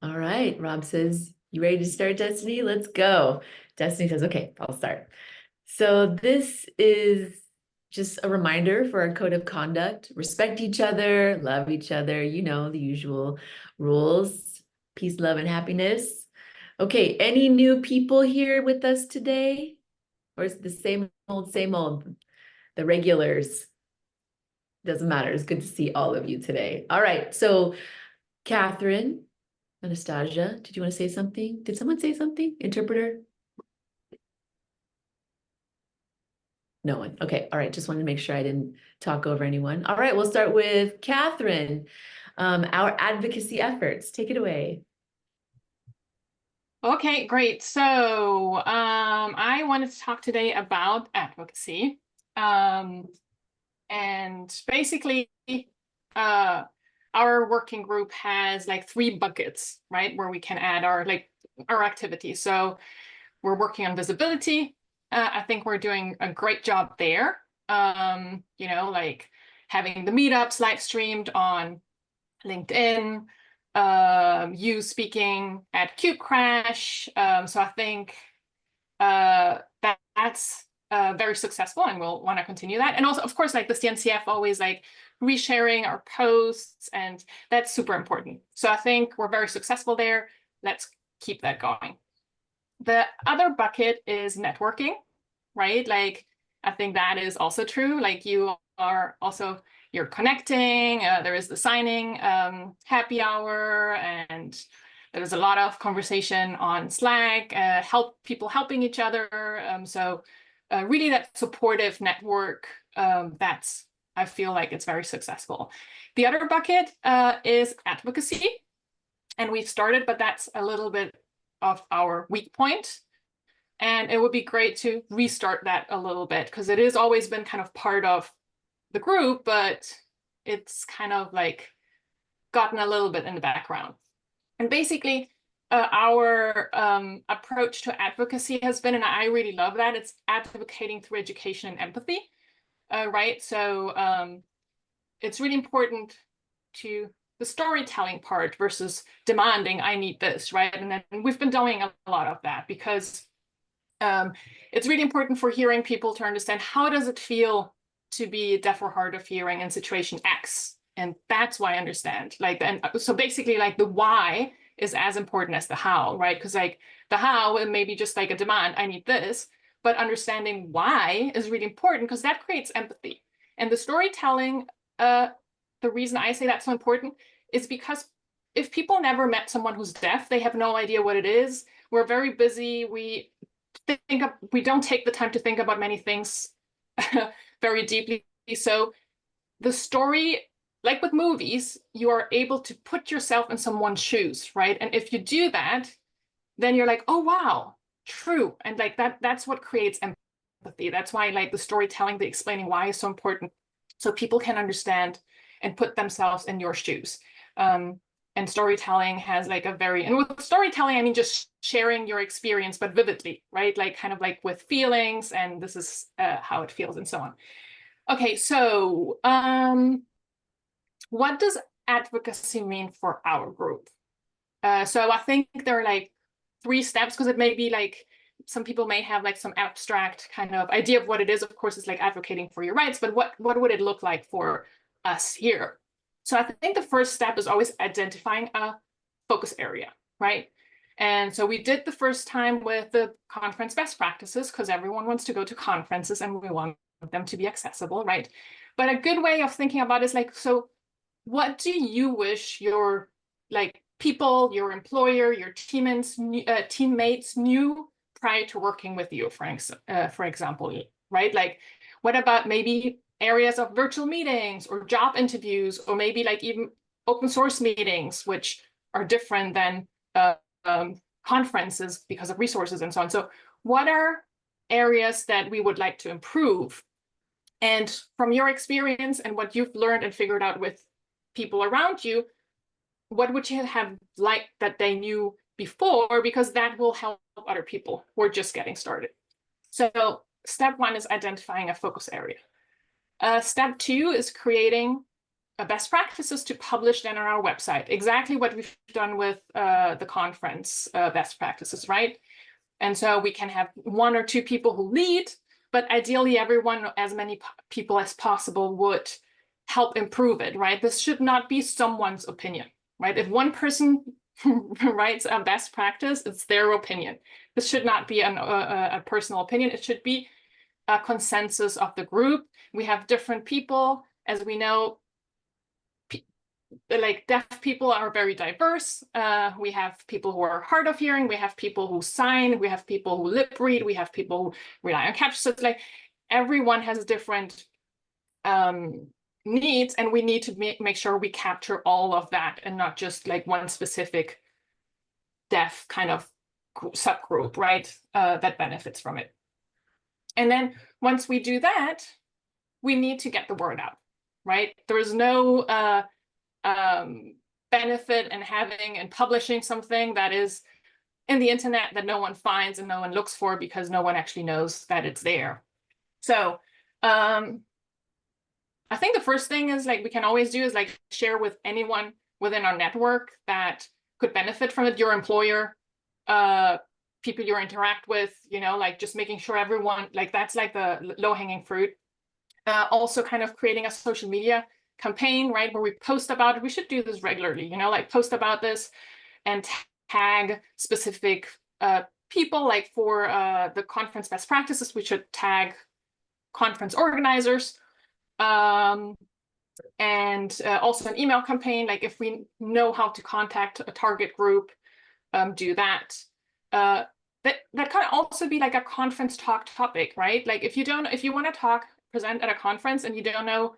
All right, Rob says, you ready to start, Destiny? Let's go. Destiny says, okay, I'll start. So this is just a reminder for our code of conduct. Respect each other, love each other, you know, the usual rules. Peace, love, and happiness. Okay, any new people here with us today? Or is it the same old, the regulars? Doesn't matter. It's good to see all of you today. All right, so Catherine, Anastasia, did you want to say something? Did someone say something? Interpreter? No one. Okay. All right. Just wanted to make sure I didn't talk over anyone. All right. We'll start with Catherine. Our advocacy efforts. Take it away. Okay, great. So I wanted to talk today about advocacy. And basically, our working group has like 3 buckets, right, where we can add our activities. So we're working on visibility. I think we're doing a great job there. You know, like having the meetups live streamed on LinkedIn, you speaking at KubeCrash. So I think that's very successful, and we'll want to continue that. And also, of course, like the CNCF always like resharing our posts, and that's super important. So I think we're very successful there. Let's keep that going. The other bucket is networking, right? Like, I think that is also true. Like you're connecting, there is the signing happy hour, and there's a lot of conversation on Slack, people helping each other. So really that supportive network, I feel like it's very successful. The other bucket is advocacy. And we've started, but that's a little bit of our weak point. And it would be great to restart that a little bit, because it has always been kind of part of the group, but it's kind of like gotten a little bit in the background. And basically, our approach to advocacy has been, and I really love that, it's advocating through education and empathy, right? So it's really important to the storytelling part versus demanding, I need this, right? And then we've been doing a lot of that because it's really important for hearing people to understand, how does it feel to be deaf or hard of hearing in situation X? And that's why I understand. Like, and so basically, like the why is as important as the how, right? Because like the how, it may be just like a demand, I need this, but understanding why is really important because that creates empathy. And the storytelling, the reason I say that's so important is because if people never met someone who's deaf, they have no idea what it is. We're very busy. We don't take the time to think about many things very deeply. So the story, like with movies, you are able to put yourself in someone's shoes, right? And if you do that, then you're like, oh, wow, true. And like that's what creates empathy. That's why like the storytelling, the explaining why is so important. So people can understand and put themselves in your shoes. And storytelling has like and with storytelling, I mean, just sharing your experience, but vividly, right? Like kind of like with feelings, and this is how it feels and so on. Okay, so what does advocacy mean for our group? So I think there are like 3 steps, because it may be like some people may have like some abstract kind of idea of what it is. Of course, it's like advocating for your rights, but what would it look like for us here? So I think the first step is always identifying a focus area, right? And so we did the first time with the conference best practices, because everyone wants to go to conferences and we want them to be accessible, right? But a good way of thinking about it is like, so what do you wish your like people, your employer, your teammates knew prior to working with you, for example, right? Like, what about maybe areas of virtual meetings or job interviews, or maybe like even open source meetings, which are different than conferences because of resources and so on. So what are areas that we would like to improve? And from your experience and what you've learned and figured out with people around you, what would you have liked that they knew before? Because that will help other people who are just getting started. So step 1 is identifying a focus area. Step 2 is creating best practices to publish then on our website. Exactly what we've done with the conference best practices, right? And so we can have 1 or 2 people who lead, but ideally everyone, as many people as possible, would help improve it, right? This should not be someone's opinion, right? If one person writes a best practice, it's their opinion. This should not be a personal opinion. It should be a consensus of the group. We have different people, as we know. Like deaf people are very diverse. We have people who are hard of hearing. We have people who sign. We have people who lip read. We have people who rely on captions. So it's like everyone has different needs, and we need to make sure we capture all of that and not just like one specific deaf kind of subgroup, right? That benefits from it. And then once we do that, we need to get the word out, right? There is no benefit in having and publishing something that is in the internet that no one finds and no one looks for because no one actually knows that it's there. So I think the first thing is like we can always do is like share with anyone within our network that could benefit from it, your employer, people you interact with, you know, like just making sure everyone, like that's like the low-hanging fruit. Also kind of creating a social media campaign, right, where we post about it. We should do this regularly, you know, like post about this and tag specific people. Like for the conference best practices, we should tag conference organizers. And also an email campaign, like if we know how to contact a target group, do that. That can also be like a conference talk topic, right? Like if you want to present at a conference and you don't know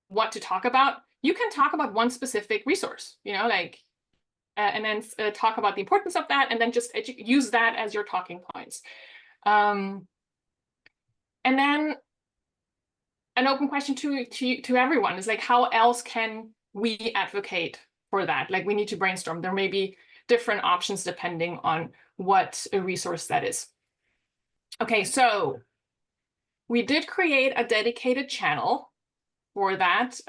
what to talk about, you can talk about one specific resource, you know, like, and then talk about the importance of that, and then just use that as your talking points. And then an open question to everyone is like, how else can we advocate for that? Like we need to brainstorm. There may be different options depending on what a resource that is. Okay, so we did create a dedicated channel for that.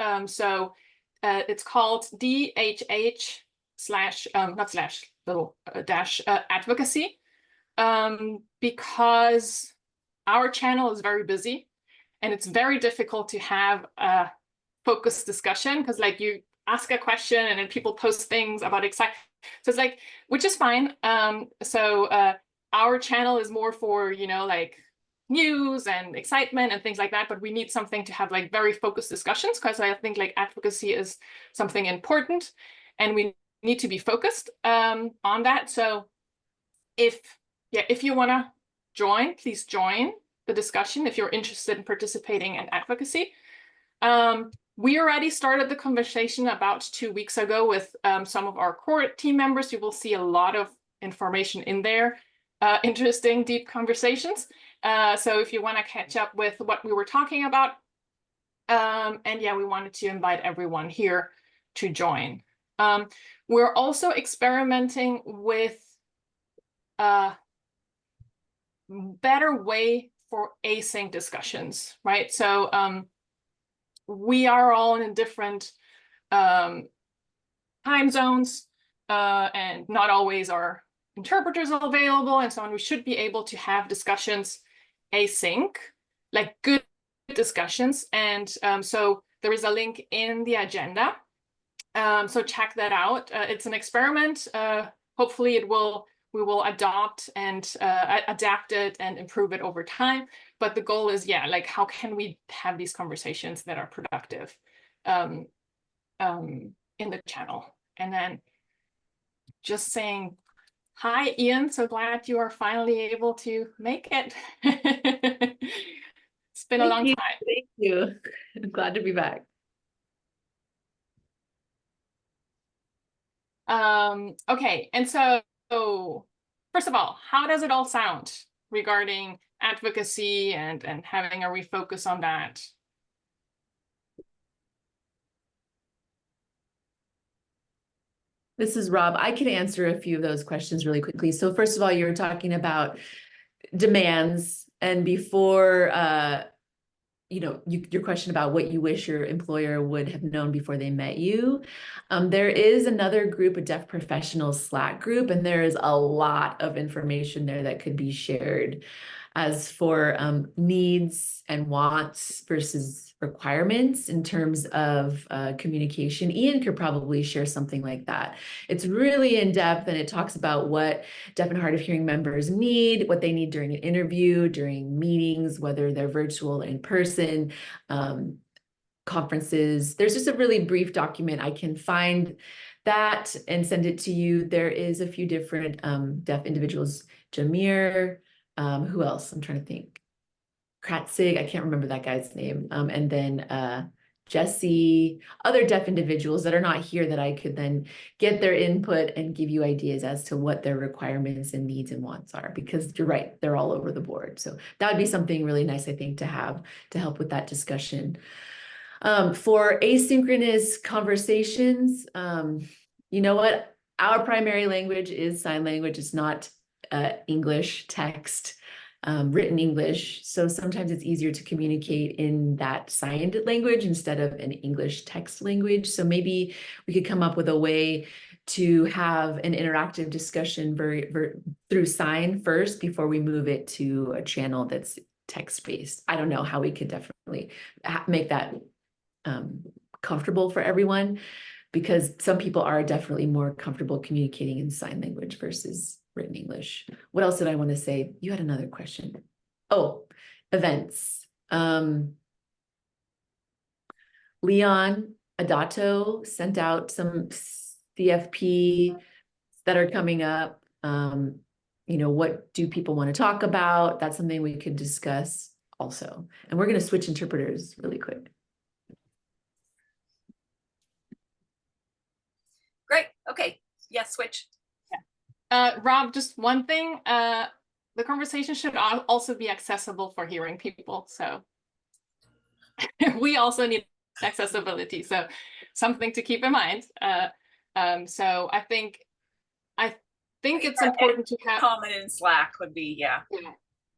It's called DHH/advocacy, because our channel is very busy and it's very difficult to have a focused discussion because like you ask a question and then people post things about excitement. So it's like, which is fine. Our channel is more for, you know, like news and excitement and things like that, but we need something to have like very focused discussions because I think like advocacy is something important and we need to be focused on that. So if you want to join, please join the discussion if you're interested in participating in advocacy. We already started the conversation about 2 weeks ago with some of our core team members. You will see a lot of information in there, interesting, deep conversations. So if you want to catch up with what we were talking about, and yeah, we wanted to invite everyone here to join. We're also experimenting with a better way for async discussions, right? So we are all in different time zones, and not always are interpreters available and so on. We should be able to have discussions async, like good discussions. And so there is a link in the agenda. So check that out. It's an experiment. Hopefully we will adopt and adapt it and improve it over time. But the goal is, yeah, like how can we have these conversations that are productive in the channel? And then just saying, hi, Ian, so glad you are finally able to make it. It's been a long time. Thank you. I'm glad to be back. Okay, and so first of all, how does it all sound regarding advocacy and having a refocus on that? This is Rob. I can answer a few of those questions really quickly. So first of all, you were talking about demands, and before your question about what you wish your employer would have known before they met you. There is another group, a deaf professionals Slack group, and there is a lot of information there that could be shared. As for needs and wants versus requirements in terms of communication, Ian could probably share something like that. It's really in depth, and it talks about what deaf and hard of hearing members need, what they need during an interview, during meetings, whether they're virtual, in person, conferences. There's just a really brief document. I can find that and send it to you. There is a few different deaf individuals, Jameer, who else? I'm trying to think. Kratzig, I can't remember that guy's name. And then Jesse, other deaf individuals that are not here that I could then get their input and give you ideas as to what their requirements and needs and wants are, because you're right, they're all over the board. So that would be something really nice, I think, to have to help with that discussion. For asynchronous conversations, you know what? Our primary language is sign language. It's not English text, written English. So sometimes it's easier to communicate in that signed language instead of an English text language. So maybe we could come up with a way to have an interactive discussion through sign first before we move it to a channel that's text-based. I don't know how we could definitely make that comfortable for everyone, because some people are definitely more comfortable communicating in sign language versus written English. What else did I want to say? You had another question. Oh, events. Leon Adato sent out some CFP that are coming up. What do people want to talk about? That's something we could discuss also. And we're going to switch interpreters really quick. Great. Okay. Yeah, switch. Rob, just one thing. The conversation should also be accessible for hearing people. So we also need accessibility. So something to keep in mind. So I think it's important to have comment in Slack would be, yeah.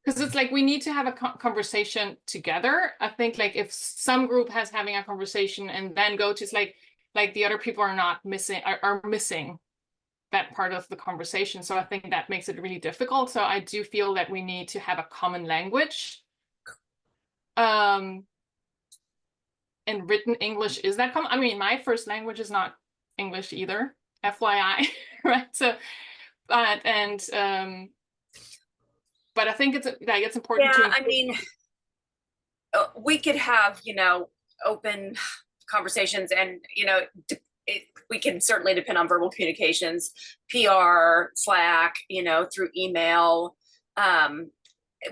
Because it's like we need to have a conversation together. I think like if some group has having a conversation and then go to like the other people are not missing are missing that part of the conversation. So I think that makes it really difficult. So I do feel that we need to have a common language. And written English is that common? I mean, my first language is not English either, FYI, right? So, but I think it's important to. Yeah, I mean, we could have, open conversations and, we can certainly depend on verbal communications, PR, Slack, through email.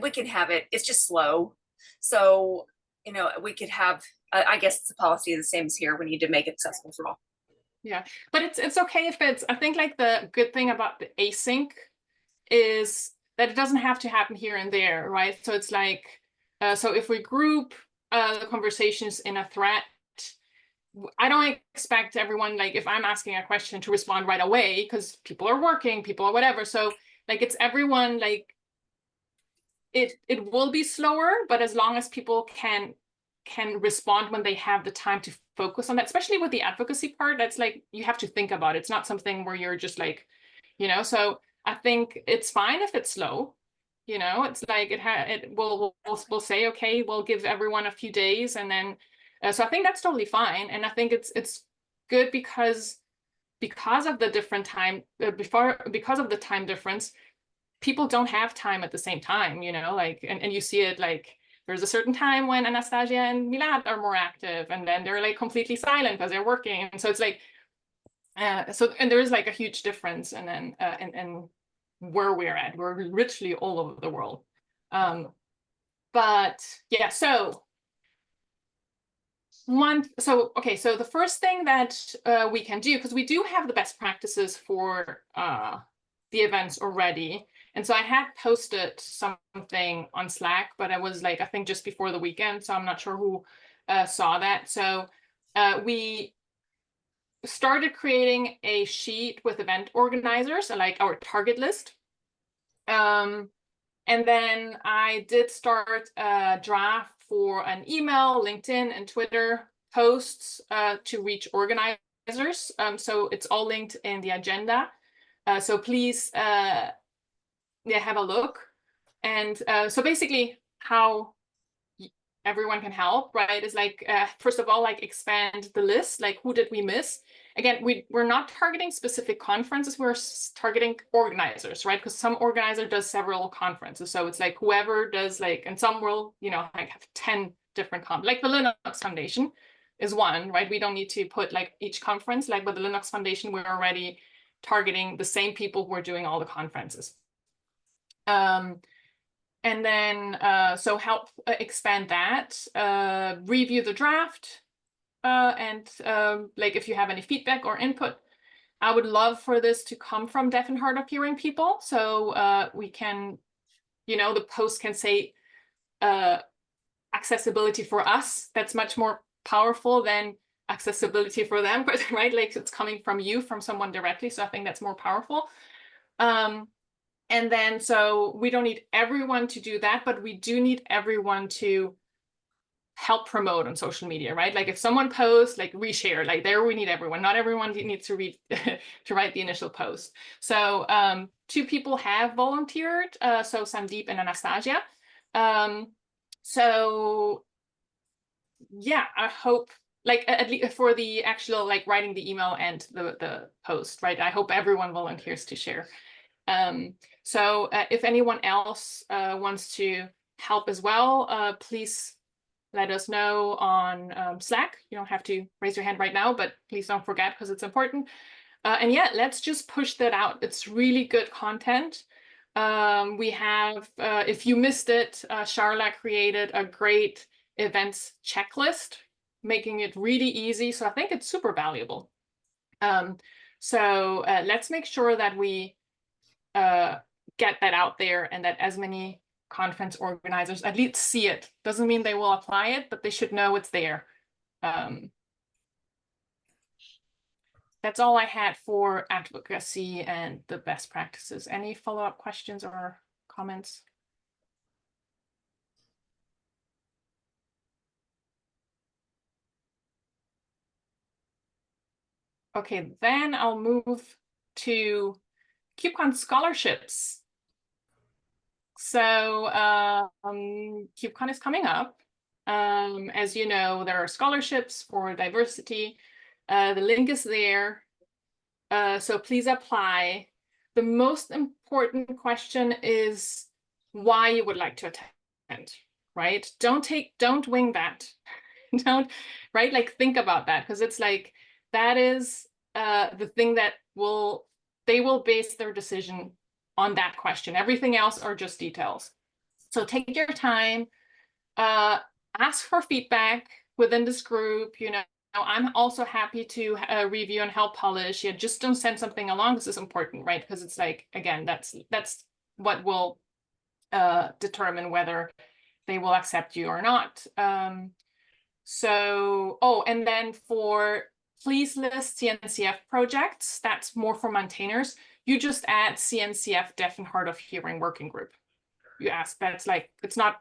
We can have it. It's just slow. So, we could have, I guess the policy is the same as here. We need to make it accessible for all. Yeah, but it's okay if I think like the good thing about the async is that it doesn't have to happen here and there, right? So it's like, so if we group the conversations in a thread, I don't expect everyone, like if I'm asking a question, to respond right away because people are working, people are whatever. So like it's everyone, like it will be slower, but as long as people can respond when they have the time to focus on that, especially with the advocacy part, that's like you have to think about it. It's not something where you're just like, so I think it's fine if it's slow. It's like we'll say, okay, we'll give everyone a few days and then so I think that's totally fine. And I think it's good because of the different time because of the time difference, people don't have time at the same time, like, and you see it like there's a certain time when Anastasia and Milad are more active and then they're like completely silent because they're working. And so it's like, and there is like a huge difference and then, and where we're at, we're literally all over the world. But yeah, so the first thing that we can do, because we do have the best practices for the events already. And so I had posted something on Slack, but I was like, I think just before the weekend. So I'm not sure who saw that. So we started creating a sheet with event organizers, like our target list. And then I did start a draft for an email, LinkedIn, and Twitter posts to reach organizers. So it's all linked in the agenda. So please, have a look. And so basically how everyone can help, right, is like, first of all, like expand the list, like who did we miss? Again, we're not targeting specific conferences, we're targeting organizers, right? Because some organizer does several conferences. So it's like whoever does like, and some will, like have 10 different like the Linux Foundation is one, right? We don't need to put like each conference, like with the Linux Foundation, we're already targeting the same people who are doing all the conferences. And then, so help expand that, review the draft, and like if you have any feedback or input. I would love for this to come from deaf and hard of hearing people. So we can, the post can say accessibility for us. That's much more powerful than accessibility for them, right? Like it's coming from you, from someone directly. So I think that's more powerful. And then, so we don't need everyone to do that, but we do need everyone to help promote on social media, right? Like if someone posts, like reshare, like there we need everyone. Not everyone needs to read to write the initial post. So 2 people have volunteered, so Sandeep and Anastasia. So yeah, I hope, like at least for the actual like writing the email and the post, right? I hope everyone volunteers to share. So if anyone else wants to help as well, please let us know on Slack. You don't have to raise your hand right now, but please don't forget because it's important. And yeah, let's just push that out. It's really good content. We have, if you missed it, Charla created a great events checklist, making it really easy. So I think it's super valuable. So let's make sure that we get that out there and that as many conference organizers at least see it. Doesn't mean they will apply it, but they should know it's there. That's all I had for advocacy and the best practices. Any follow-up questions or comments? Okay, then I'll move to KubeCon scholarships. So KubeCon is coming up. As you know, there are scholarships for diversity. The link is there. So please apply. The most important question is why you would like to attend, right? Don't wing that. Don't, right? Like think about that, because it's like, that is the thing that they will base their decision on that question. Everything else are just details. So take your time, ask for feedback within this group. I'm also happy to review and help polish. Yeah, just don't send something along. This is important, right? Because it's like, again, that's what will determine whether they will accept you or not. So, and then please list CNCF projects. That's more for maintainers. You just add CNCF Deaf and Hard of Hearing Working Group. You ask, that's like, it's not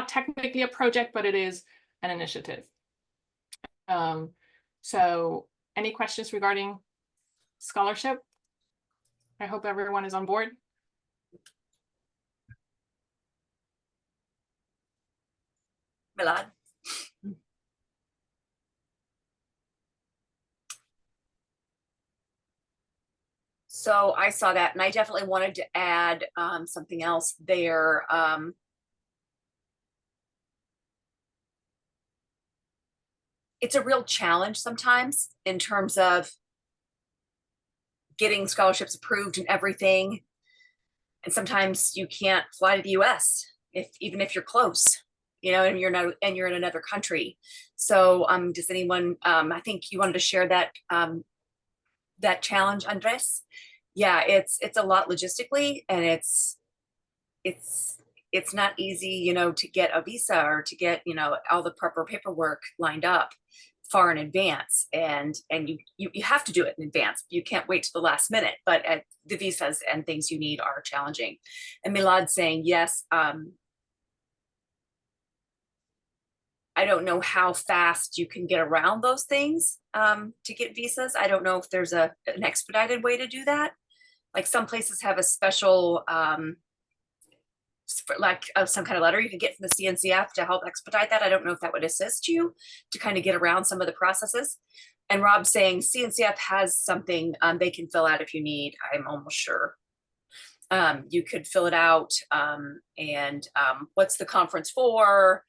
technically a project, but it is an initiative. So any questions regarding scholarship? I hope everyone is on board. Milad? So I saw that, and I definitely wanted to add something else there. It's a real challenge sometimes in terms of getting scholarships approved and everything. And sometimes you can't fly to the US even if you're close, and you're in another country. So does anyone, I think you wanted to share that that challenge, Andres? Yeah, it's a lot logistically, and it's not easy, to get a visa or to get, all the proper paperwork lined up far in advance, and you have to do it in advance. You can't wait to the last minute, but the visas and things you need are challenging. And Milad saying yes, I don't know how fast you can get around those things to get visas. I don't know if there's an expedited way to do that. Like some places have a special, some kind of letter you can get from the CNCF to help expedite that. I don't know if that would assist you to kind of get around some of the processes. And Rob's saying CNCF has something they can fill out if you need, I'm almost sure. You could fill it out and what's the conference for,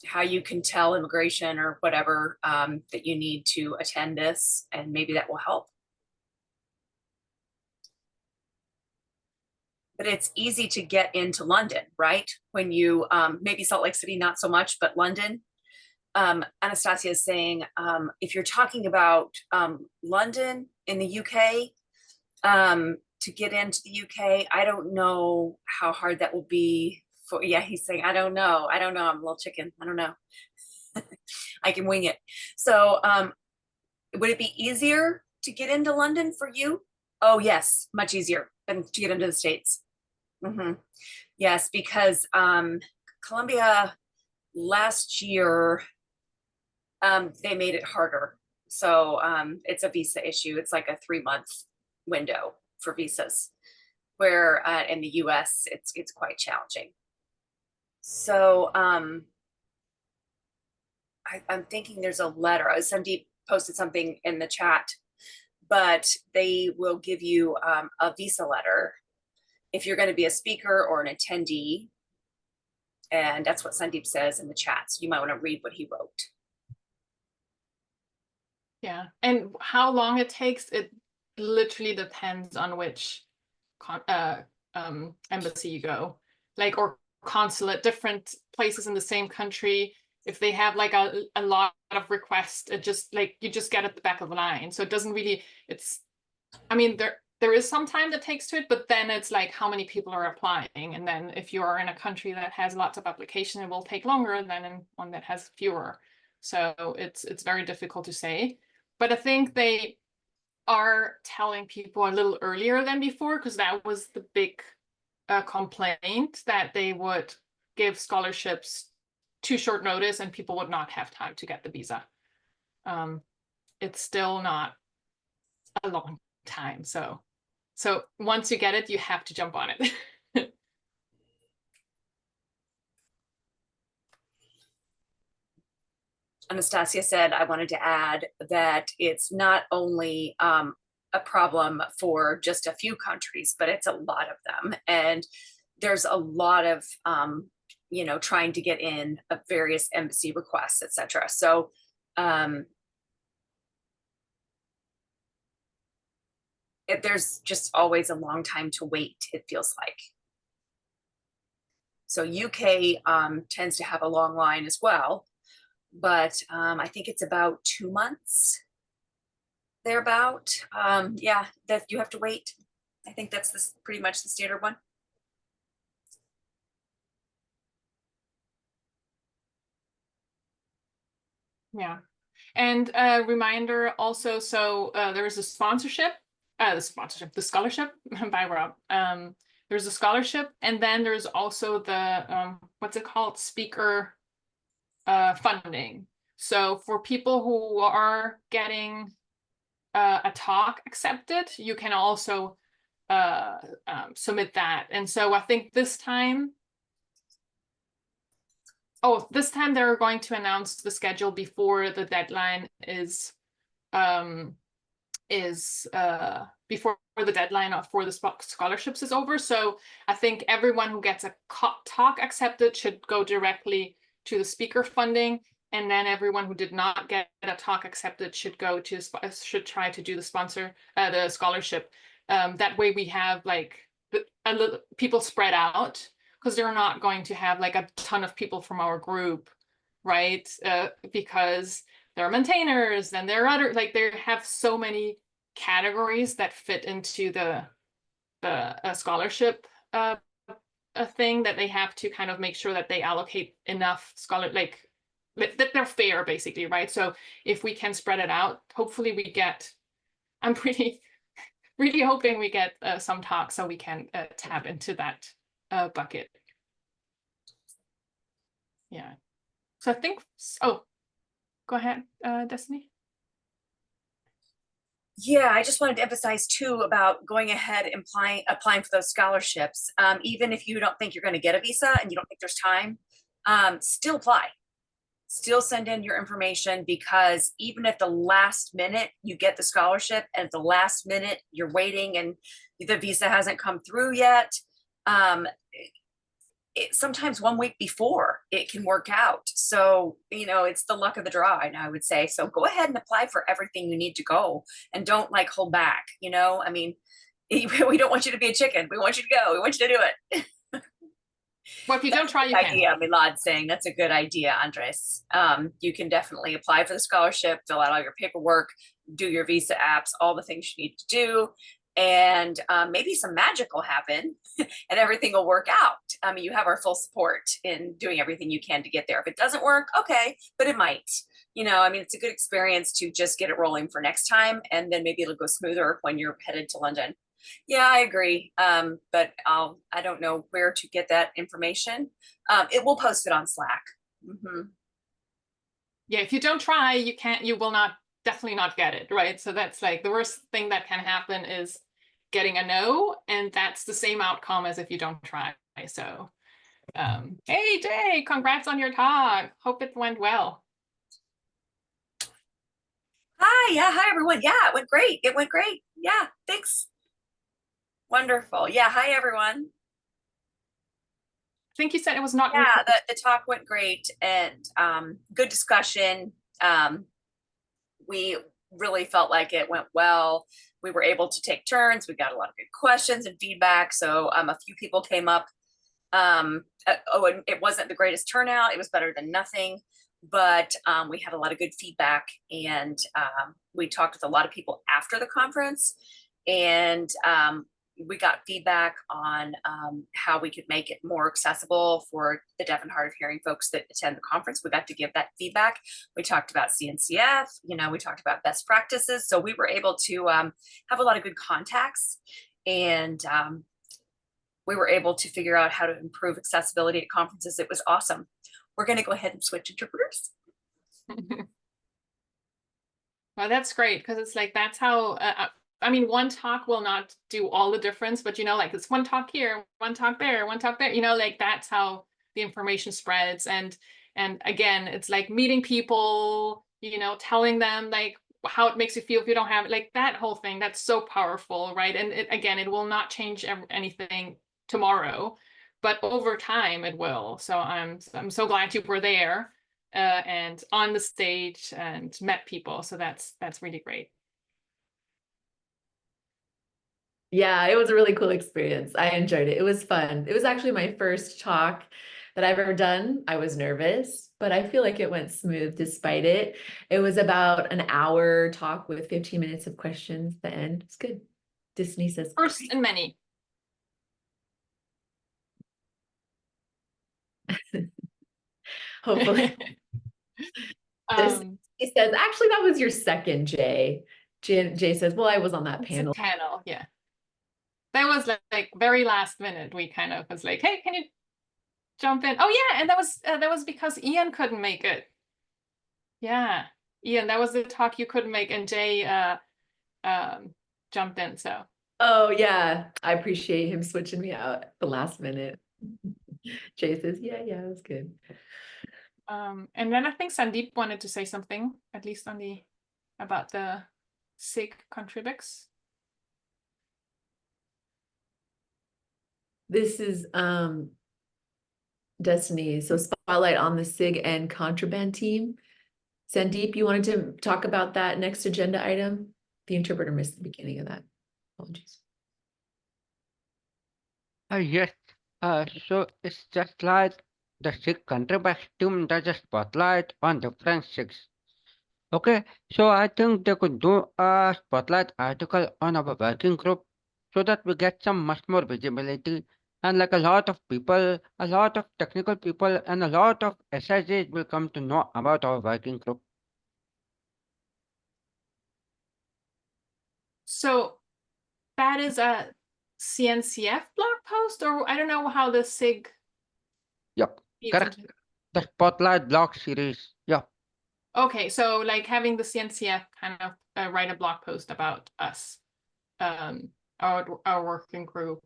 how you can tell immigration or whatever that you need to attend this, and maybe that will help. But it's easy to get into London, right? When you, maybe Salt Lake City, not so much, but London. Anastasia is saying, if you're talking about London in the UK, to get into the UK, I don't know how hard that will be for, yeah, he's saying, I don't know, I'm a little chicken, I don't know. I can wing it. So would it be easier to get into London for you? Oh yes, much easier than to get into the States. Yes, because Colombia last year, they made it harder. So it's a visa issue. It's like a 3-month window for visas, where in the US it's quite challenging. So I'm thinking there's a letter. Sandeep posted something in the chat, but they will give you a visa letter if you're going to be a speaker or an attendee. And that's what Sandeep says in the chat. So you might want to read what he wrote. Yeah, and how long it takes, it literally depends on which embassy you go, like, or consulate. Different places in the same country, if they have like a lot of requests, it just like you just get at the back of the line. So it doesn't really, it's, I mean, there is some time that takes to it, but then it's like how many people are applying. And then if you are in a country that has lots of application, it will take longer than in one that has fewer. So it's very difficult to say. But I think they are telling people a little earlier than before, because that was the big complaint, that they would give scholarships too short notice and people would not have time to get the visa. It's still not a long time. So once you get it, you have to jump on it. Anastasia said, I wanted to add that it's not only a problem for just a few countries, but it's a lot of them. And there's a lot of, you know, trying to get in various embassy requests, etc. So there's just always a long time to wait, it feels like. So UK tends to have a long line as well. But I think it's about 2 months thereabout. Yeah, that you have to wait. I think that's pretty much the standard one. Yeah, and a reminder also, so there is a sponsorship, the scholarship by Rob. There's a scholarship, and then there's also the what's it called, speaker funding. So for people who are getting a talk accepted, you can also submit that. And so I think this time they're going to announce the schedule before the deadline is before the deadline for the scholarships is over. So I think everyone who gets a talk accepted should go directly to the speaker funding, and then everyone who did not get a talk accepted should try to do the scholarship. That way we have like a little people spread out, because they're not going to have like a ton of people from our group, right? Because there are maintainers and there are other, like they have so many categories that fit into the scholarship a thing, that they have to kind of make sure that they allocate enough that they're fair, basically, right? So if we can spread it out, hopefully we get, I'm really hoping we get some talks so we can tap into that bucket. Yeah. So I think, oh, go ahead, Destiny. Yeah, I just wanted to emphasize too about going ahead and applying for those scholarships. Even if you don't think you're going to get a visa and you don't think there's time, still apply. Still send in your information, because even at the last minute you get the scholarship and at the last minute you're waiting and the visa hasn't come through yet, sometimes 1 week before it can work out. So, it's the luck of the draw, and I would say, so go ahead and apply for everything you need to go, and don't like hold back. I mean, we don't want you to be a chicken. We want you to go. We want you to do it. Well, if you don't try, you can't. Idea, Milad's saying that's a good idea, Andres. You can definitely apply for the scholarship, fill out all your paperwork, do your visa apps, all the things you need to do, and maybe some magic will happen and everything will work out. I mean, you have our full support in doing everything you can to get there. If it doesn't work, okay, but it might. I mean, it's a good experience to just get it rolling for next time, and then maybe it'll go smoother when you're headed to London. Yeah, I agree. But I don't know where to get that information. It will post it on Slack. Yeah, if you don't try, you will definitely not get it, right? So that's like the worst thing that can happen is getting a no, and that's the same outcome as if you don't try. So, hey Jay, congrats on your talk. Hope it went well. Hi everyone. Yeah, it went great. Yeah, thanks. Wonderful. Yeah, hi everyone. I think you said it was not. Yeah, the talk went great, and good discussion. We really felt like it went well. We were able to take turns. We got a lot of good questions and feedback. So a few people came up. And it wasn't the greatest turnout. It was better than nothing, but we had a lot of good feedback, and we talked with a lot of people after the conference, and we got feedback on how we could make it more accessible for the deaf and hard of hearing folks that attend the conference. We got to give that feedback. We talked about CNCF, we talked about best practices. So we were able to have a lot of good contacts, and we were able to figure out how to improve accessibility at conferences. It was awesome. We're going to go ahead and switch interpreters. Well, that's great, because it's like, that's how, I mean, one talk will not do all the difference, but like it's one talk here, one talk there, one talk there, like that's how the information spreads. And again, it's like meeting people, telling them like how it makes you feel if you don't have it, like that whole thing, that's so powerful, right? And it will not change anything tomorrow, but over time it will. So I'm so glad you were there and on the stage and met people. So that's really great. Yeah, it was a really cool experience. I enjoyed it. It was fun. It was actually my first talk that I've ever done. I was nervous, but I feel like it went smooth despite it. It was about an hour talk with 15 minutes of questions at the end. It's good. Disney says First and many. hopefully. He says, actually, that was your second, Jay. Jay says, well, I was on that panel. Yeah. That was like very last minute. We kind of was like, hey, can you jump in? Oh yeah, and that was because Ian couldn't make it. Yeah, Ian, that was the talk you couldn't make, and Jay jumped in. So. Oh yeah, I appreciate him switching me out at the last minute. Jay says, yeah, it was good. And then I think Sandeep wanted to say something, at least about the SIG Contribex. This is Destiny. So spotlight on the SIG and contraband team. Sandeep, you wanted to talk about that next agenda item? The interpreter missed the beginning of that. Apologies. Yes. So it's just like the SIG Contribex team does a spotlight on different SIGs. Okay, so I think they could do a spotlight article on our working group so that we get some much more visibility, and like a lot of people, a lot of technical people, and a lot of SIJs will come to know about our working group. So that is a CNCF blog post, or I don't know how the SIG. Yep, correct. the Spotlight blog series. Yeah. Okay, so like having the CNCF kind of write a blog post about us, our working group.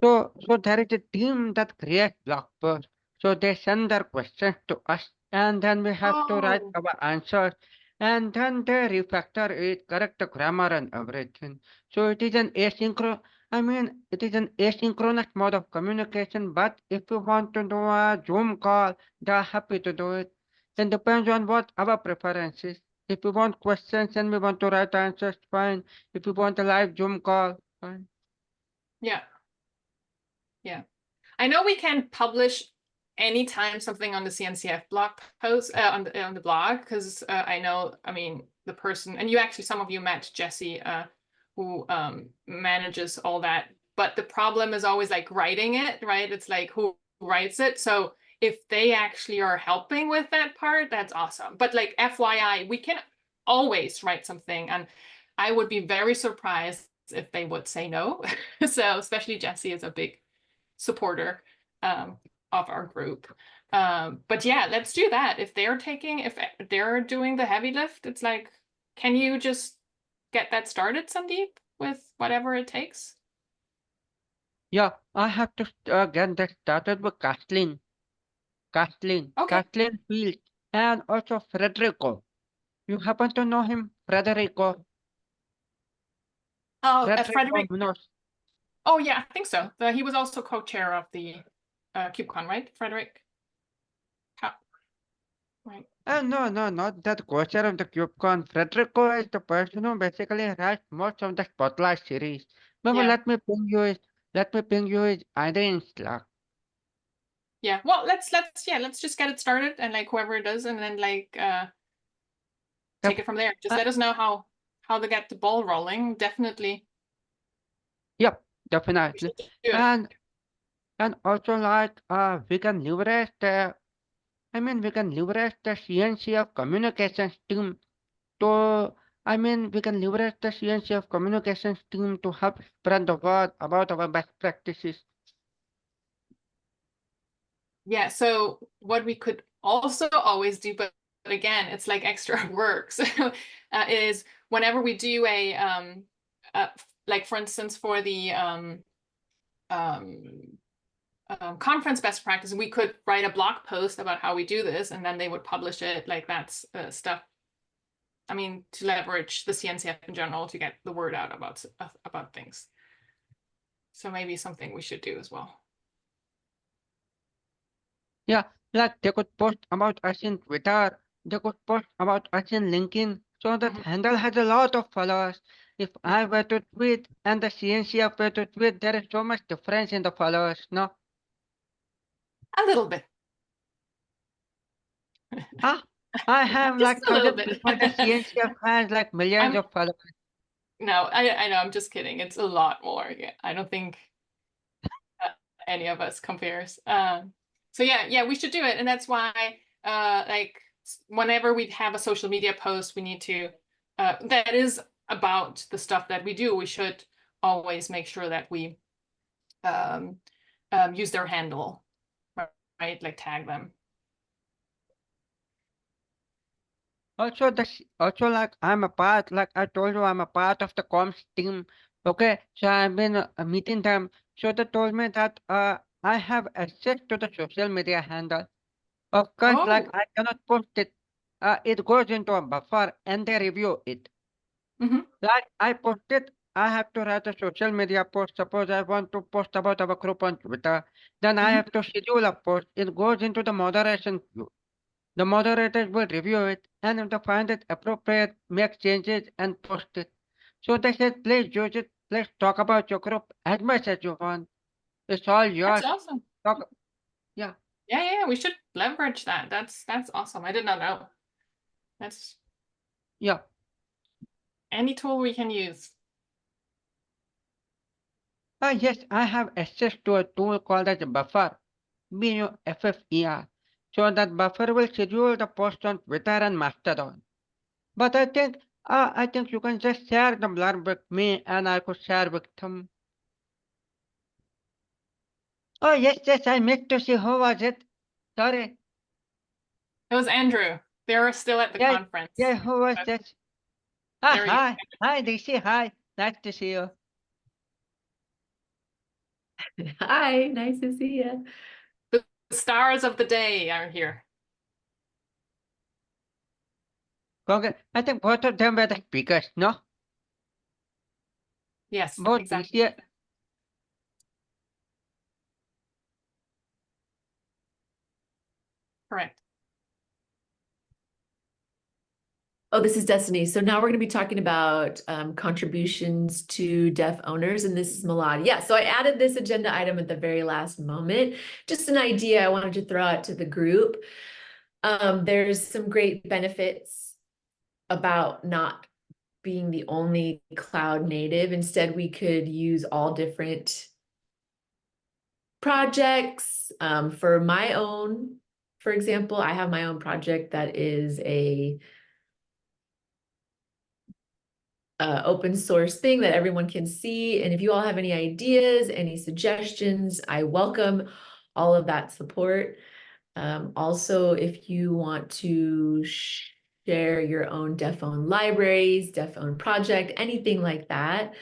So there is a team that creates blog posts. So they send their questions to us, and then we have to write Oh. our answers, and then they refactor it, correct the grammar and everything. So it is an asynchronous. I mean, it is an asynchronous mode of communication. But if you want to do a Zoom call, they are happy to do it. It depends on what our preference is. If we want questions and we want to write answers, fine. If we want a live Zoom call, fine. Yeah. Yeah. I know we can publish anytime something on the CNCF blog post on the blog, because I know, I mean, the person, and you actually, some of you met Jesse, who manages all that. But the problem is always like writing it, right? It's like who writes it. So if they actually are helping with that part, that's awesome. But like FYI, we can always write something, and I would be very surprised if they would say no. So especially Jesse is a big supporter of our group. But yeah, let's do that. If they're doing the heavy lift, it's like, can you just get that started, Sandeep, with whatever it takes? Yeah, I have to get that started with Kathleen. Okay. Kathleen Fields, and also Federico. You happen to know him, Federico? Oh, Federico Frederick. Munoz. Oh yeah, I think so. He was also co-chair of the KubeCon, right, Frederick? Right. No, not that co-chair of the KubeCon. Federico is the person who basically writes most of the Spotlight series. Maybe Yeah. let me ping you his ID in Slack. Yeah. Well, let's just get it started, and like whoever it is, and then like take it from there. Just let us know how to get the ball rolling. Definitely. Yep, We definitely. should do it. And also like we can leverage the CNCF communications team to, we can leverage the CNCF communications team to help spread the word about our best practices. Yeah, so what we could also always do, but again, it's like extra work. So is whenever we do like for instance, for the conference best practice, we could write a blog post about how we do this, and then they would publish it. Like that's stuff. I mean, to leverage the CNCF in general to get the word out about things. So maybe something we should do as well. Yeah, like they could post about us in Twitter, they could post about us in LinkedIn, so that handle has a lot of followers. If I were to tweet and the CNCF were to tweet, there is so much difference in the followers, no? A little bit. I have Just like a little 1,000 bit. people, the CNCF has like millions of followers. No, I know, I'm just kidding. It's a lot more. Yeah, I don't think any of us compares. So yeah, we should do it. And that's why like whenever we have a social media post, we need to that is about the stuff that we do, we should always make sure that we use their handle, right? Like tag them. Also, like I'm a part, like I told you, I'm a part of the comms team. Okay, so I've been meeting them. So they told me that I have access to the social media handle. Of course, like Oh. I cannot post it. It goes into a buffer and they review it. Like I post it, I have to write a social media post. Suppose I want to post about our group on Twitter, then I have to schedule a post. It goes into the moderation queue. The moderators will review it, and if they find it appropriate, make changes and post it. So they said, please use it. Please talk about your group as much as you want. It's all yours. That's awesome. Talk, yeah. Yeah, we should leverage that. That's awesome. I did not know. That's Yeah. any tool we can use. Yes, I have access to a tool called as Buffer, BUFFER. So that Buffer will schedule the post on Twitter and Mastodon. But I think you can just share the blurb with me and I could share with them. Oh, yes, I missed to see who was it. Sorry. It was Andrew. They were still at the Yeah, conference. Yeah, who was But that? there you go. Hi. Hi, DC. Hi. Nice to see you. Hi, nice to see you. The stars of the day are here. Okay. I think both of them were the speakers, no? Yes, Both exactly. DC. Correct. Oh, this is Destiny. So now we're going to be talking about contributions to deaf owners, and this is Milad. Yeah, so I added this agenda item at the very last moment. Just an idea I wanted to throw out to the group. There's some great benefits about not being the only cloud native. Instead, we could use all different projects. For my own, for example, I have my own project that is a open source thing that everyone can see. And if you all have any ideas, any suggestions, I welcome all of that support. Also, if you want to share your own deaf owned libraries, deaf owned project, anything like that,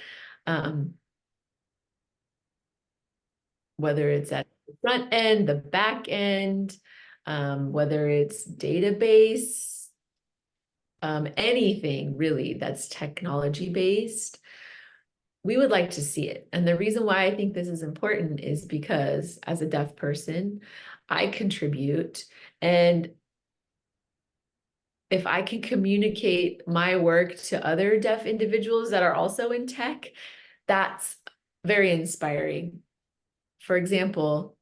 whether it's at the front end, the back end, whether it's database, anything really that's technology based, we would like to see it. And the reason why I think this is important is because as a deaf person, I contribute, and if I can communicate my work to other deaf individuals that are also in tech, that's very inspiring. For example,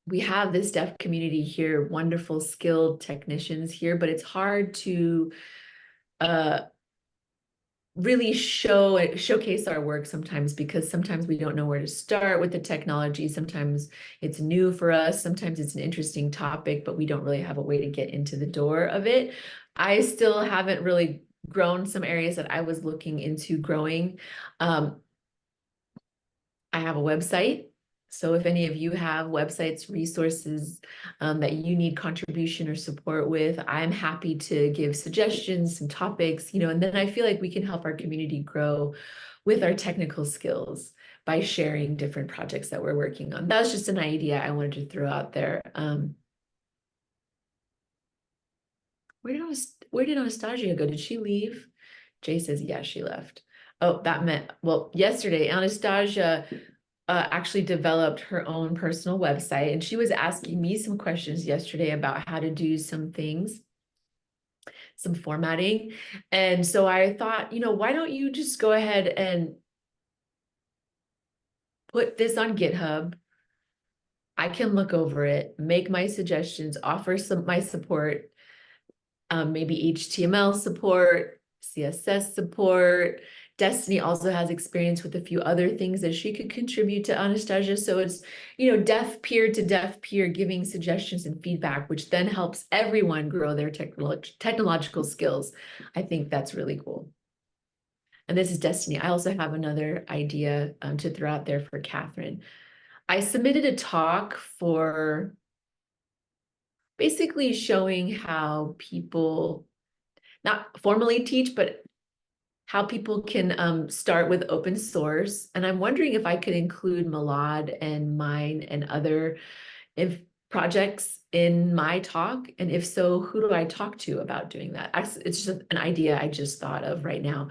we have this deaf community here, wonderful, skilled technicians here, but it's hard to really showcase our work sometimes, because sometimes we don't know where to start with the technology. Sometimes it's new for us. Sometimes it's an interesting topic, but we don't really have a way to get into the door of it. I still haven't really grown some areas that I was looking into growing. I have a website. So if any of you have websites, resources that you need contribution or support with, I'm happy to give suggestions, some topics, and then I feel like we can help our community grow with our technical skills by sharing different projects that we're working on. That was just an idea I wanted to throw out there. Where did Anastasia go? Did she leave? Jay says, yeah, she left. Oh, that meant, well, yesterday, Anastasia actually developed her own personal website, and she was asking me some questions yesterday about how to do some things, some formatting. And so I thought, why don't you just go ahead and put this on GitHub? I can look over it, make my suggestions, offer my support, maybe HTML support, CSS support. Destiny also has experience with a few other things that she could contribute to Anastasia. So it's, deaf peer to deaf peer giving suggestions and feedback, which then helps everyone grow their technological skills. I think that's really cool. And this is Destiny. I also have another idea to throw out there for Catherine. I submitted a talk for basically showing how people not formally teach, but how people can start with open source. And I'm wondering if I could include Milad and mine and other projects in my talk. And if so, who do I talk to about doing that? It's just an idea I just thought of right now.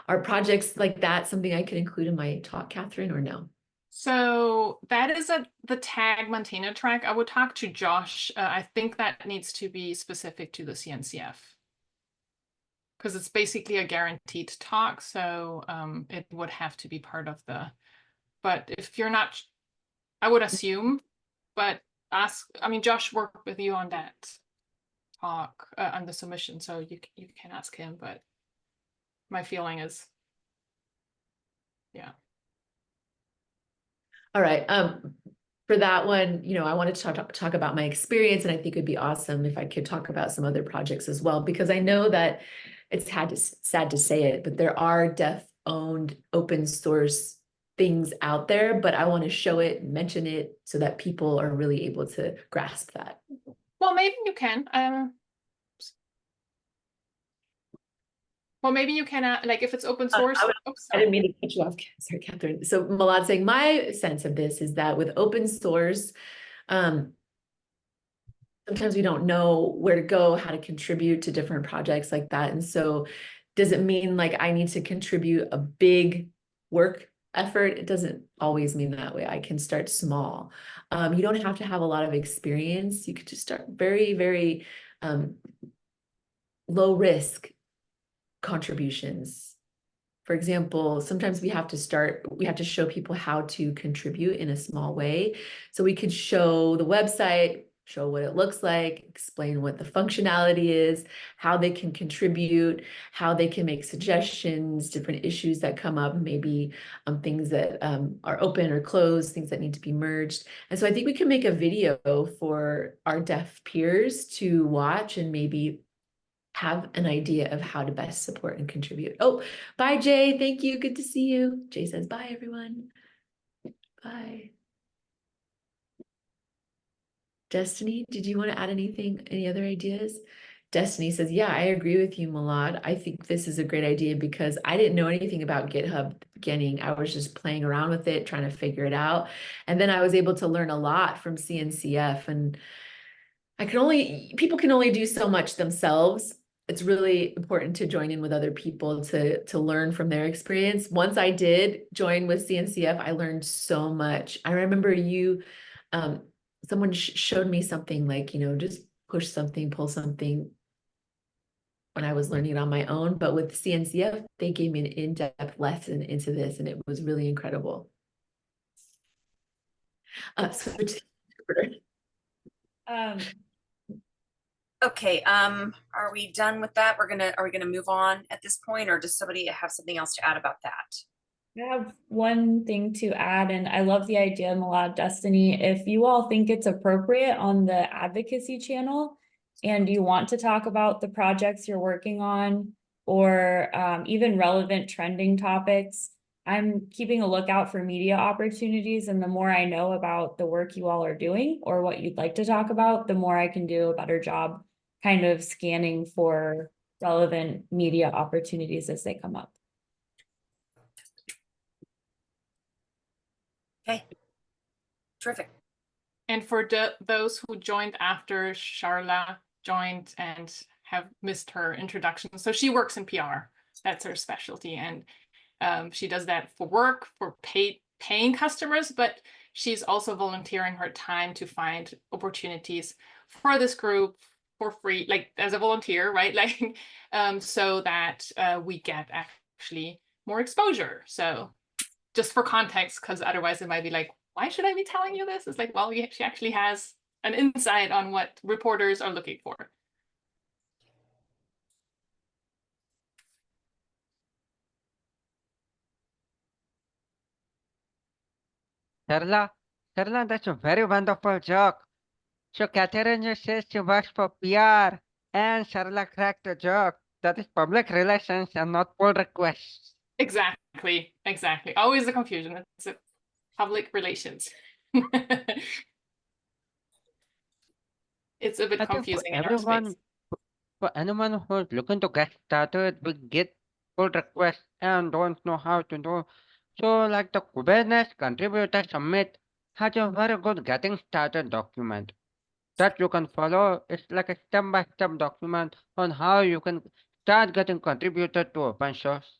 Are projects like that something I could include in my talk, Catherine, or no? So that is the tag maintainer track. I would talk to Josh. I think that needs to be specific to the CNCF, because it's basically a guaranteed talk. So it would have to be part of but if you're not, I would assume, but Josh worked with you on that talk, on the submission. So you can ask him, but my feeling is, yeah. All right. For that one, I wanted to talk about my experience, and I think it'd be awesome if I could talk about some other projects as well, because I know that it's sad to say it, but there are deaf-owned open source things out there, but I want to show it, mention it, so that people are really able to grasp that. Well, maybe you can. Well, maybe you can, like if it's open source. I Oops, I didn't mean to cut you off. Sorry, Catherine. So Malad saying, my sense of this is that with open source, sometimes we don't know where to go, how to contribute to different projects like that. And so does it mean like I need to contribute a big work effort? It doesn't always mean that way. I can start small. You don't have to have a lot of experience. You could just start very, very low risk contributions. For example, sometimes we have to show people how to contribute in a small way. So we could show the website, show what it looks like, explain what the functionality is, how they can contribute, how they can make suggestions, different issues that come up, maybe things that are open or closed, things that need to be merged. And so I think we can make a video for our deaf peers to watch and maybe have an idea of how to best support and contribute. Oh, bye, Jay. Thank you. Good to see you. Jay says, bye, everyone. Bye. Destiny, did you want to add anything, any other ideas? Destiny says, yeah, I agree with you, Malad. I think this is a great idea because I didn't know anything about GitHub at the beginning. I was just playing around with it, trying to figure it out. And then I was able to learn a lot from CNCF, and people can only do so much themselves. It's really important to join in with other people to learn from their experience. Once I did join with CNCF, I learned so much. I remember someone showed me something like, just push something, pull something when I was learning it on my own. But with CNCF, they gave me an in-depth lesson into this, and it was really incredible. Switch to interpreter. Okay, are we done with that? Are we gonna move on at this point, or does somebody have something else to add about that? I have one thing to add, and I love the idea, Malad, Destiny. If you all think it's appropriate on the advocacy channel and you want to talk about the projects you're working on or even relevant trending topics, I'm keeping a lookout for media opportunities. And the more I know about the work you all are doing or what you'd like to talk about, the more I can do a better job kind of scanning for relevant media opportunities as they come up. Okay, terrific. And for those who joined after Charla joined and have missed her introduction, so she works in PR. That's her specialty, and she does that for work, for paying customers, but she's also volunteering her time to find opportunities for this group for free, like as a volunteer, right? Like, so that we get actually more exposure. So just for context, because otherwise it might be like, why should I be telling you this? It's like, well, she actually has an insight on what reporters are looking for. Sarla, that's a very wonderful joke. So Catherine just says she works for PR, and Sarla cracked the joke. That is public relations and not pull requests. Exactly. Always the confusion. It's a public relations. It's a bit confusing in our space. For anyone who's looking to get started with Git pull requests and don't know how to do, so like the Kubernetes contributor submit has a very good getting started document that you can follow. It's like a step-by-step document on how you can start getting contributed to open source.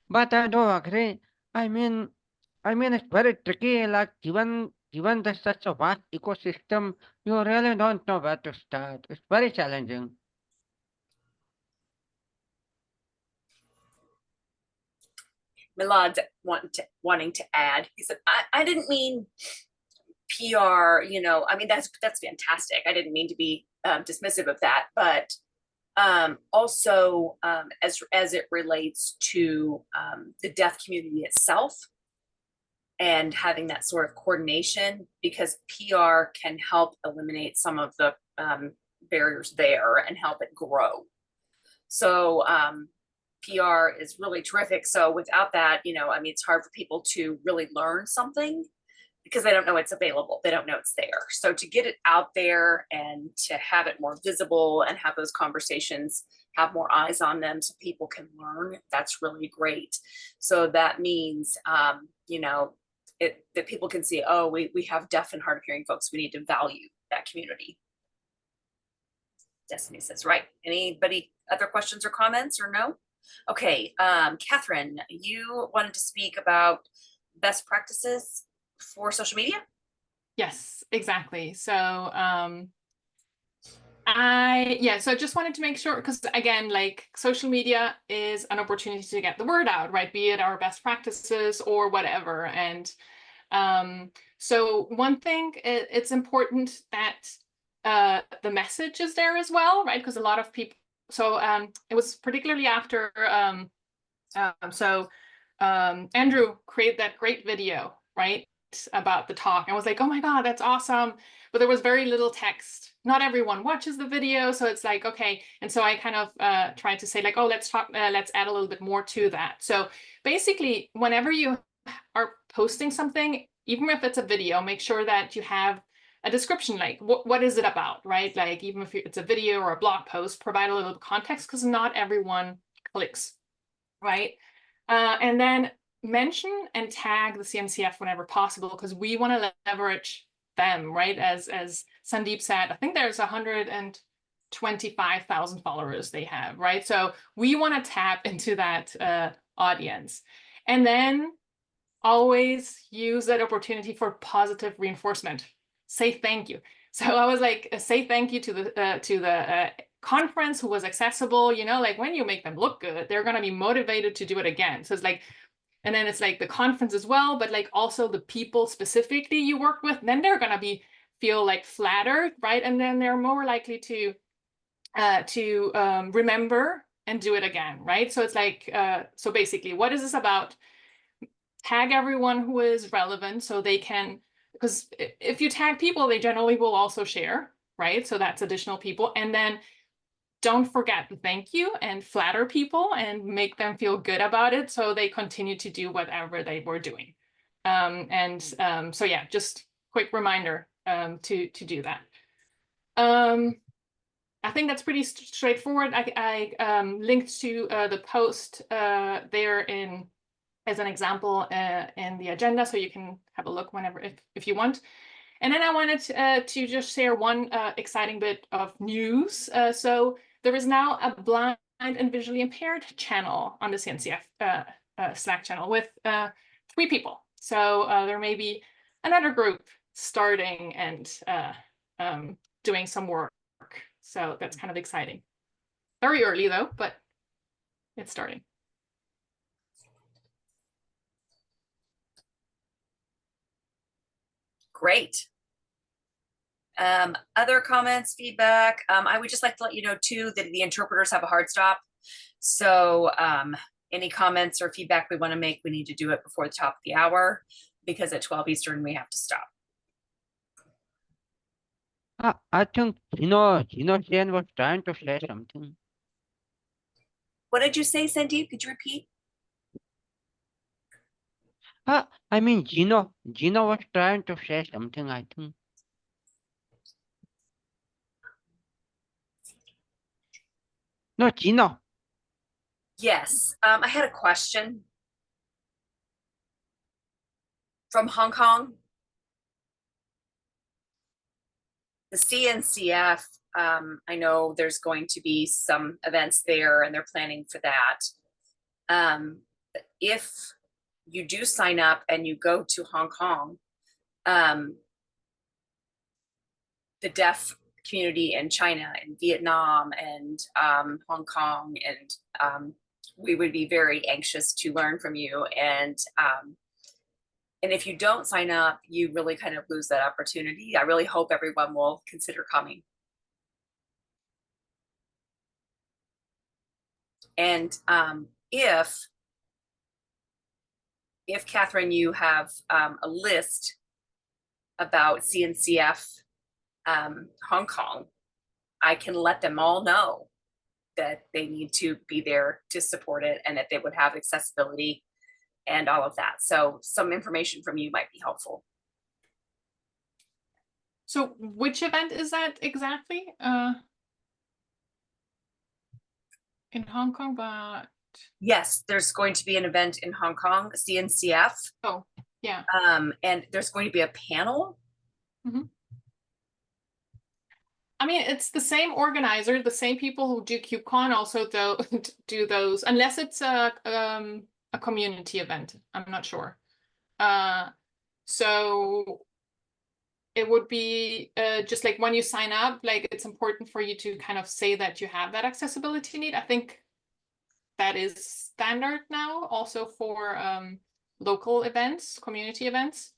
But I do agree. I mean, it's very tricky. Like given there's such a vast ecosystem, you really don't know where to start. It's very challenging. Milad wanting to add. He said, I didn't mean PR, I mean, that's fantastic. I didn't mean to be dismissive of that, but also as it relates to the deaf community itself and having that sort of coordination, because PR can help eliminate some of the barriers there and help it grow. So PR is really terrific. So without that, I mean, it's hard for people to really learn something, because they don't know it's available. They don't know it's there. So to get it out there and to have it more visible and have those conversations, have more eyes on them so people can learn, that's really great. So that means, you know, that people can see, oh, we have deaf and hard of hearing folks. We need to value that community. Destiny says, right. Anybody other questions or comments or no? Okay, Catherine, you wanted to speak about best practices for social media? Yes, exactly. So so I just wanted to make sure, because again, like social media is an opportunity to get the word out, right? Be it our best practices or whatever. And so one thing, it's important that the message is there as well, right? Because a lot of people, so it was particularly after, Andrew created that great video, right? About the talk. I was like, oh my God, that's awesome. But there was very little text. Not everyone watches the video. So it's like, okay. And so I kind of tried to say like, oh, let's add a little bit more to that. So basically, whenever you are posting something, even if it's a video, make sure that you have a description, like what is it about, right? Like even if it's a video or a blog post, provide a little context because not everyone clicks, right? And then mention and tag the CNCF whenever possible, because we want to leverage them, right? As Sandeep said, I think there's 125,000 followers they have, right? So we want to tap into that audience. And then always use that opportunity for positive reinforcement. Say thank you. So I was like, say thank you to the conference who was accessible, you know, like when you make them look good, they're going to be motivated to do it again. So it's like, and then it's like the conference as well, but like also the people specifically you work with, then they're going to feel like flattered, right? And then they're more likely to remember and do it again, right? So it's like, so basically, what is this about? Tag everyone who is relevant so they can, because if you tag people, they generally will also share, right? So that's additional people. And then don't forget to thank you and flatter people and make them feel good about it so they continue to do whatever they were doing. So yeah, just quick reminder to do that. I think that's pretty straightforward. I linked to the post there as an example in the agenda, so you can have a look whenever if you want. And then I wanted to just share one exciting bit of news. So there is now a blind and visually impaired channel on the CNCF Slack channel with 3 people. So there may be another group starting and doing some work. So that's kind of exciting. Very early though, but it's starting. Great. Other comments, feedback? I would just like to let you know too that the interpreters have a hard stop. So any comments or feedback we want to make, we need to do it before the top of the hour, because at 12 Eastern we have to stop. I think Jen was trying to say something. What did you say, Sandeep? Could you repeat? I mean Gino was trying to say something, I think. No, Gino. Yes, I had a question from Hong Kong. The CNCF, I know there's going to be some events there and they're planning for that. If you do sign up and you go to Hong Kong, the deaf community in China and Vietnam and Hong Kong, and we would be very anxious to learn from you. And if you don't sign up, you really kind of lose that opportunity. I really hope everyone will consider coming. And if Catherine, you have a list about CNCF Hong Kong, I can let them all know that they need to be there to support it and that they would have accessibility and all of that. So some information from you might be helpful. So which event is that exactly? In Hong Kong, but Yes, there's going to be an event in Hong Kong, CNCF, oh, yeah. and there's going to be a panel. I mean, it's the same organizer, the same people who do KubeCon also do those, unless it's a community event. I'm not sure. So it would be just like when you sign up, like it's important for you to kind of say that you have that accessibility need. I think that is standard now also for local events, community events.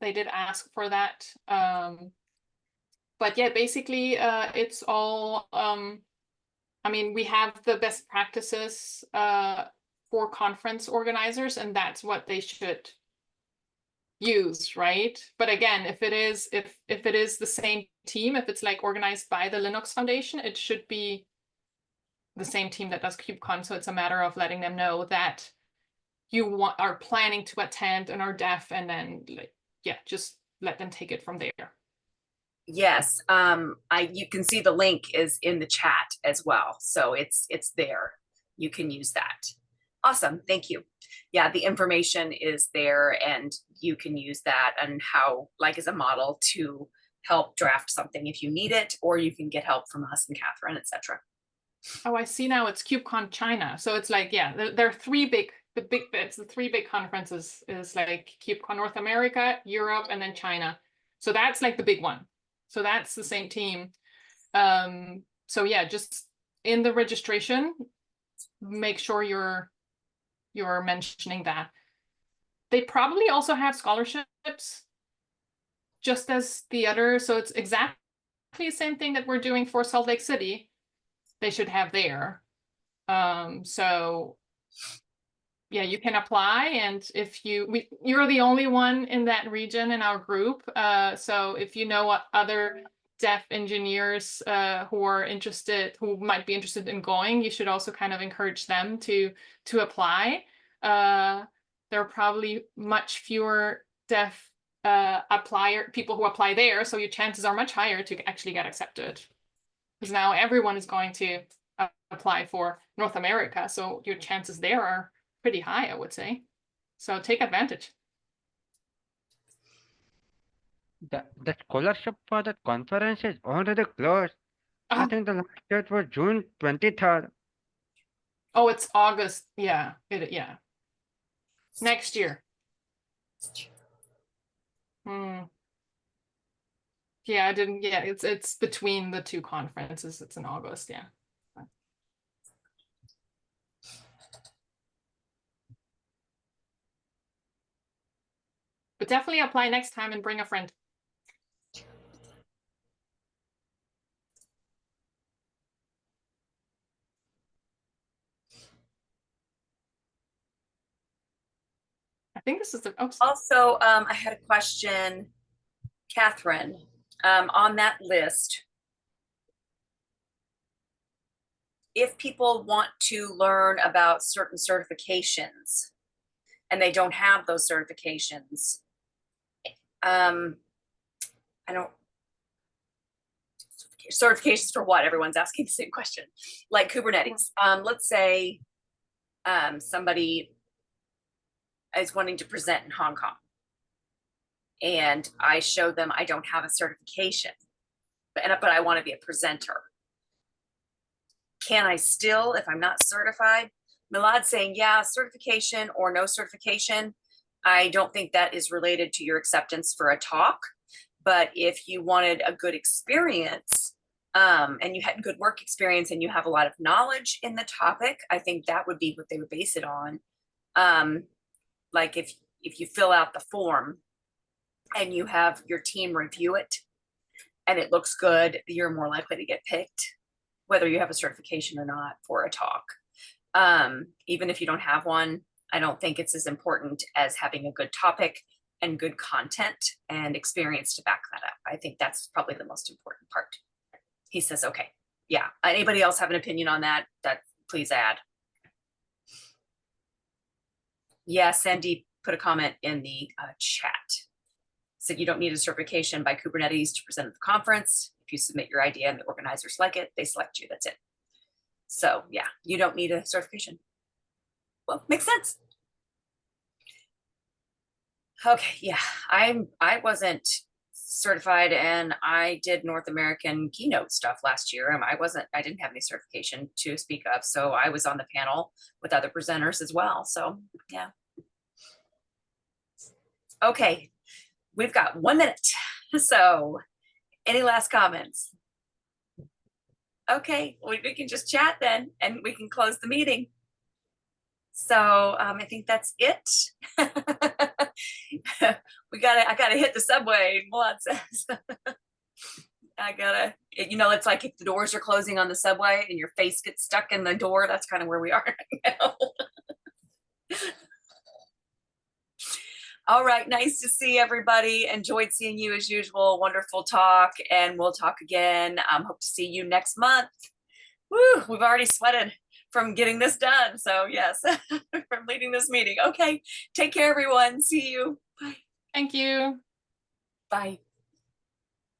They did ask for that. But yeah, basically it's all, I mean, we have the best practices for conference organizers, and that's what they should use, right? But again, if it is the same team, if it's like organized by the Linux Foundation, it should be the same team that does KubeCon. So it's a matter of letting them know that you are planning to attend and are deaf, and then like, yeah, just let them take it from there. Yes, you can see the link is in the chat as well, so it's there. You can use that. Awesome, thank you. Yeah, the information is there, and you can use that and how, like, as a model to help draft something if you need it, or you can get help from us and Catherine, etc. Oh, I see now. It's KubeCon China, so it's like, yeah, there are three big. The three big conferences is like KubeCon North America, Europe, and then China. So that's like the big one. So that's the same team. So yeah, just in the registration, make sure you're mentioning that. They probably also have scholarships, just as the other. So it's exactly the same thing that we're doing for Salt Lake City. They should have there. So yeah, you can apply, and if you're the only one in that region in our group. So if you know what other deaf engineers who are interested, who might be interested in going, you should also kind of encourage them to apply. There are probably much fewer deaf people who apply there, so your chances are much higher to actually get accepted. Because now everyone is going to apply for North America, so your chances there are pretty high, I would say. So take advantage. The scholarship for that conference is already closed. I think the last date was June 23rd. Oh, it's August. Yeah, yeah. Next year. Yeah, I didn't. Yeah, it's between the two conferences. It's in August. Yeah. But definitely apply next time and bring a friend. I think this is the. Oh, Also, I had a question, Catherine, on that list. If people want to learn about certain certifications and they don't have those certifications, I don't, certifications for what? Everyone's asking the same question. Like Kubernetes. Let's say somebody is wanting to present in Hong Kong, and I show them I don't have a certification, but I want to be a presenter. Can I still, if I'm not certified? Milad's saying, yeah, certification or no certification. I don't think that is related to your acceptance for a talk. But if you wanted a good experience, and you had good work experience and you have a lot of knowledge in the topic, I think that would be what they would base it on. Like if you fill out the form and you have your team review it and it looks good, you're more likely to get picked, whether you have a certification or not for a talk. Even if you don't have one, I don't think it's as important as having a good topic and good content and experience to back that up. I think that's probably the most important part. He says, okay, yeah. Anybody else have an opinion on that? That please add. Yeah, Sandy put a comment in the chat. So you don't need a certification by Kubernetes to present at the conference. If you submit your idea and the organizers like it, they select you. That's it. So yeah, you don't need a certification. Well, makes sense. Okay, yeah, I wasn't certified, and I did North American keynote stuff last year. And I didn't have any certification to speak of. So I was on the panel with other presenters as well. So yeah. Okay, we've got 1 minute. So any last comments? Okay, we can just chat then, and we can close the meeting. So I think that's it. I gotta hit the subway, Milad says. It's like if the doors are closing on the subway and your face gets stuck in the door, that's kind of where we are right now. All right, nice to see everybody. Enjoyed seeing you as usual. Wonderful talk, and we'll talk again. Hope to see you next month. Woo, we've already sweated from getting this done. So yes, from leading this meeting. Okay, take care, everyone. See you. Bye. Thank you. Bye.